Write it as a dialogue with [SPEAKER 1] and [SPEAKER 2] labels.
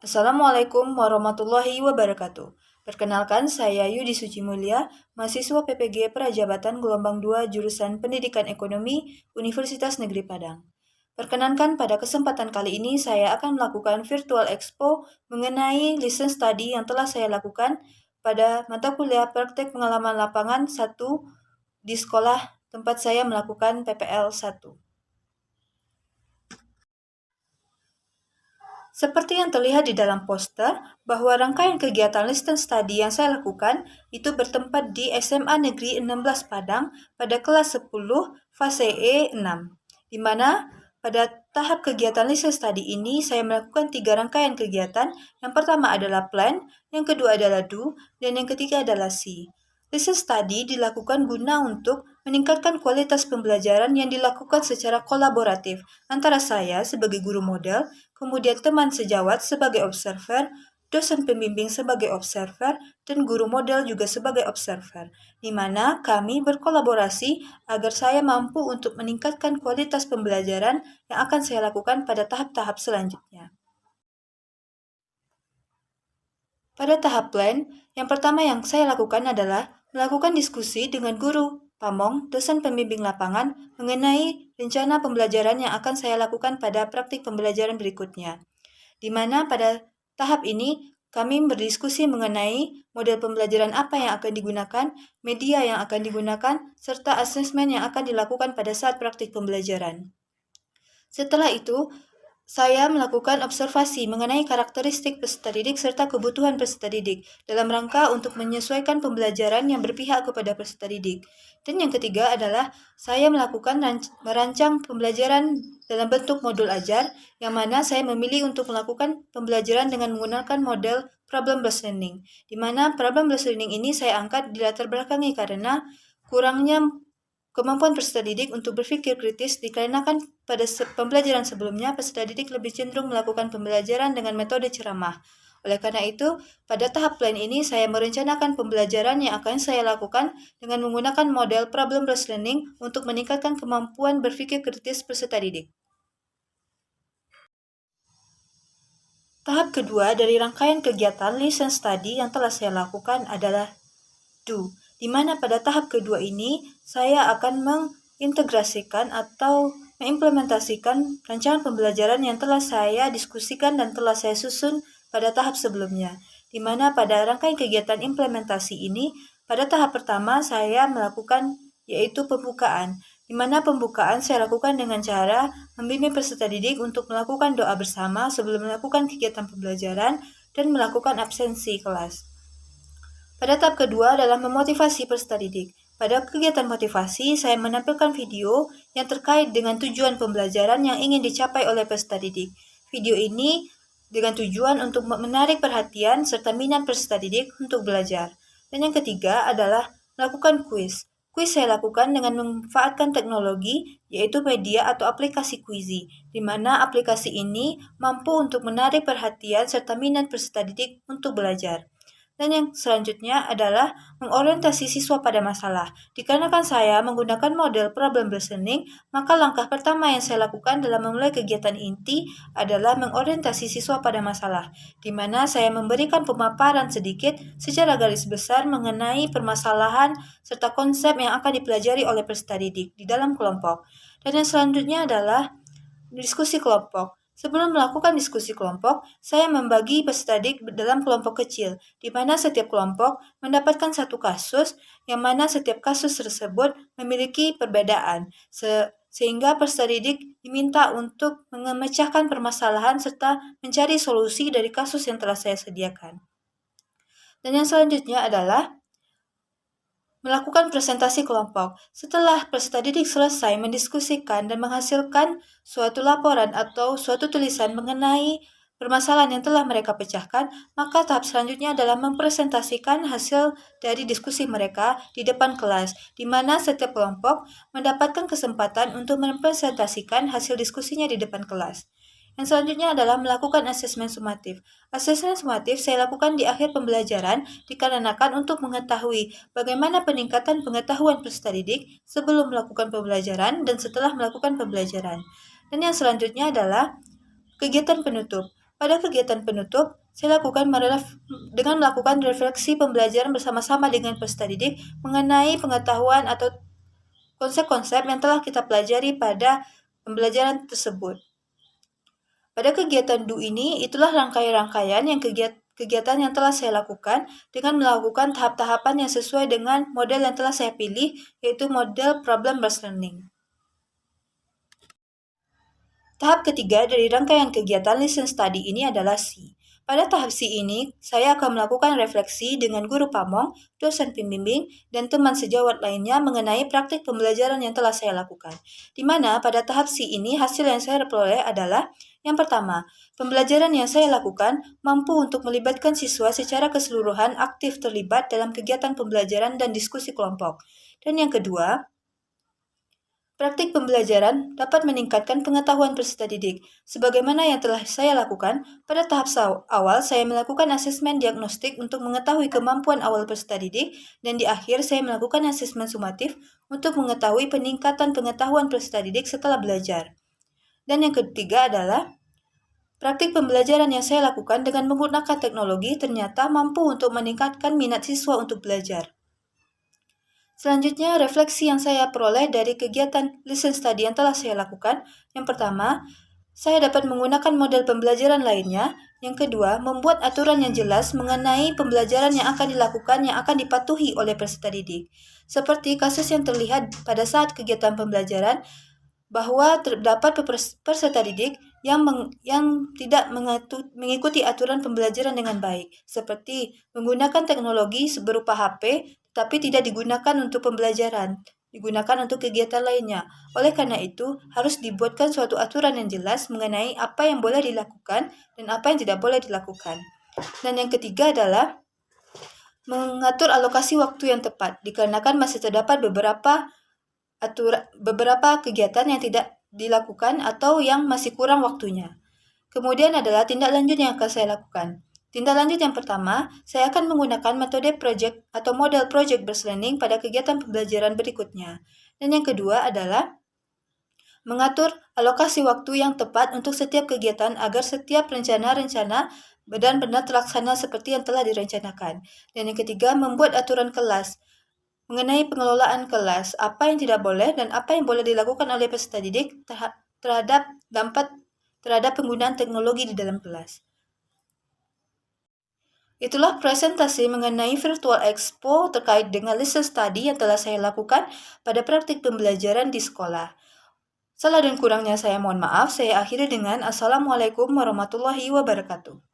[SPEAKER 1] Assalamualaikum warahmatullahi wabarakatuh. Perkenalkan, saya Yudi Suci Mulia, mahasiswa PPG Prajabatan Gelombang 2 jurusan Pendidikan Ekonomi Universitas Negeri Padang. Perkenankan pada kesempatan kali ini saya akan melakukan virtual expo mengenai listen study yang telah saya lakukan pada mata kuliah praktek pengalaman lapangan 1 di sekolah tempat saya melakukan PPL 1. Seperti yang terlihat di dalam poster, bahwa rangkaian kegiatan listen study yang saya lakukan itu bertempat di SMA Negeri 16 Padang pada kelas 10 fase E6, di mana pada tahap kegiatan listen study ini saya melakukan 3 rangkaian kegiatan. Yang pertama adalah plan, yang kedua adalah do, dan yang ketiga adalah see. Listen study dilakukan guna untuk meningkatkan kualitas pembelajaran yang dilakukan secara kolaboratif antara saya sebagai guru model, kemudian teman sejawat sebagai observer, dosen pembimbing sebagai observer, dan guru model juga sebagai observer, di mana kami berkolaborasi agar saya mampu untuk meningkatkan kualitas pembelajaran yang akan saya lakukan pada tahap-tahap selanjutnya. Pada tahap plan, yang pertama yang saya lakukan adalah melakukan diskusi dengan guru, pamong, dosen pembimbing lapangan mengenai rencana pembelajaran yang akan saya lakukan pada praktik pembelajaran berikutnya. Di mana pada tahap ini kami berdiskusi mengenai model pembelajaran apa yang akan digunakan, media yang akan digunakan, serta asesmen yang akan dilakukan pada saat praktik pembelajaran. Setelah itu, saya melakukan observasi mengenai karakteristik peserta didik serta kebutuhan peserta didik dalam rangka untuk menyesuaikan pembelajaran yang berpihak kepada peserta didik. Dan yang ketiga adalah saya melakukan merancang pembelajaran dalam bentuk modul ajar, yang mana saya memilih untuk melakukan pembelajaran dengan menggunakan model problem-based learning, di mana problem-based learning ini saya angkat di latar belakangi karena kurangnya kemampuan peserta didik untuk berpikir kritis dikarenakan pada pembelajaran sebelumnya peserta didik lebih cenderung melakukan pembelajaran dengan metode ceramah. Oleh karena itu, pada tahap plan ini saya merencanakan pembelajaran yang akan saya lakukan dengan menggunakan model problem-based learning untuk meningkatkan kemampuan berpikir kritis peserta didik. Tahap kedua dari rangkaian kegiatan listen study yang telah saya lakukan adalah do, di mana pada tahap kedua ini saya akan mengintegrasikan atau mengimplementasikan rancangan pembelajaran yang telah saya diskusikan dan telah saya susun pada tahap sebelumnya, di mana pada rangkaian kegiatan implementasi ini, pada tahap pertama saya melakukan yaitu pembukaan, di mana pembukaan saya lakukan dengan cara membimbing peserta didik untuk melakukan doa bersama sebelum melakukan kegiatan pembelajaran dan melakukan absensi kelas. Pada tahap kedua adalah memotivasi peserta didik. Pada kegiatan motivasi, saya menampilkan video yang terkait dengan tujuan pembelajaran yang ingin dicapai oleh peserta didik. Video ini dengan tujuan untuk menarik perhatian serta minat peserta didik untuk belajar. Dan yang ketiga adalah melakukan kuis. Kuis saya lakukan dengan memanfaatkan teknologi, yaitu media atau aplikasi Quizy, di mana aplikasi ini mampu untuk menarik perhatian serta minat peserta didik untuk belajar. Dan yang selanjutnya adalah mengorientasi siswa pada masalah. Dikarenakan saya menggunakan model problem-based learning, maka langkah pertama yang saya lakukan dalam memulai kegiatan inti adalah mengorientasi siswa pada masalah, di mana saya memberikan pemaparan sedikit secara garis besar mengenai permasalahan serta konsep yang akan dipelajari oleh peserta didik di dalam kelompok. Dan yang selanjutnya adalah diskusi kelompok. Sebelum melakukan diskusi kelompok, saya membagi peserta didik dalam kelompok kecil, di mana setiap kelompok mendapatkan satu kasus, yang mana setiap kasus tersebut memiliki perbedaan, sehingga peserta didik diminta untuk memecahkan permasalahan serta mencari solusi dari kasus yang telah saya sediakan. Dan yang selanjutnya adalah melakukan presentasi kelompok. Setelah peserta didik selesai mendiskusikan dan menghasilkan suatu laporan atau suatu tulisan mengenai permasalahan yang telah mereka pecahkan, maka tahap selanjutnya adalah mempresentasikan hasil dari diskusi mereka di depan kelas, di mana setiap kelompok mendapatkan kesempatan untuk mempresentasikan hasil diskusinya di depan kelas. Yang selanjutnya adalah melakukan asesmen sumatif. Asesmen sumatif saya lakukan di akhir pembelajaran dikarenakan untuk mengetahui bagaimana peningkatan pengetahuan peserta didik sebelum melakukan pembelajaran dan setelah melakukan pembelajaran. Dan yang selanjutnya adalah kegiatan penutup. Pada kegiatan penutup, saya lakukan dengan melakukan refleksi pembelajaran bersama-sama dengan peserta didik mengenai pengetahuan atau konsep-konsep yang telah kita pelajari pada pembelajaran tersebut. Pada kegiatan DU ini, itulah rangkaian-rangkaian yang kegiatan yang telah saya lakukan dengan melakukan tahap-tahapan yang sesuai dengan model yang telah saya pilih, yaitu model problem-based learning. Tahap ketiga dari rangkaian kegiatan Listen Study ini adalah C. Pada tahap C ini, saya akan melakukan refleksi dengan guru pamong, dosen pembimbing, dan teman sejawat lainnya mengenai praktik pembelajaran yang telah saya lakukan. Di mana pada tahap C ini, hasil yang saya peroleh adalah yang pertama, pembelajaran yang saya lakukan mampu untuk melibatkan siswa secara keseluruhan aktif terlibat dalam kegiatan pembelajaran dan diskusi kelompok. Dan yang kedua, praktik pembelajaran dapat meningkatkan pengetahuan peserta didik. Sebagaimana yang telah saya lakukan, pada tahap awal saya melakukan asesmen diagnostik untuk mengetahui kemampuan awal peserta didik, dan di akhir saya melakukan asesmen sumatif untuk mengetahui peningkatan pengetahuan peserta didik setelah belajar. Dan yang ketiga adalah praktik pembelajaran yang saya lakukan dengan menggunakan teknologi ternyata mampu untuk meningkatkan minat siswa untuk belajar. Selanjutnya, refleksi yang saya peroleh dari kegiatan Listen Study yang telah saya lakukan. Yang pertama, saya dapat menggunakan model pembelajaran lainnya. Yang kedua, membuat aturan yang jelas mengenai pembelajaran yang akan dilakukan yang akan dipatuhi oleh peserta didik. Seperti kasus yang terlihat pada saat kegiatan pembelajaran, bahwa terdapat peserta didik yang tidak mengikuti aturan pembelajaran dengan baik, seperti menggunakan teknologi berupa HP, tapi tidak digunakan untuk pembelajaran, digunakan untuk kegiatan lainnya. Oleh karena itu, harus dibuatkan suatu aturan yang jelas mengenai apa yang boleh dilakukan dan apa yang tidak boleh dilakukan. Dan yang ketiga adalah mengatur alokasi waktu yang tepat, dikarenakan masih terdapat beberapa kegiatan yang tidak dilakukan atau yang masih kurang waktunya. Kemudian adalah tindak lanjut yang akan saya lakukan. Tindak lanjut yang pertama, saya akan menggunakan metode project atau model project-based learning pada kegiatan pembelajaran berikutnya. Dan yang kedua adalah mengatur alokasi waktu yang tepat untuk setiap kegiatan agar setiap rencana-rencana benar-benar terlaksana seperti yang telah direncanakan. Dan yang ketiga, membuat aturan kelas mengenai pengelolaan kelas, apa yang tidak boleh dan apa yang boleh dilakukan oleh peserta didik terhadap penggunaan teknologi di dalam kelas. Itulah presentasi mengenai Virtual Expo terkait dengan Listen Study yang telah saya lakukan pada praktik pembelajaran di sekolah. Salah dan kurangnya saya mohon maaf, saya akhiri dengan Assalamualaikum warahmatullahi wabarakatuh.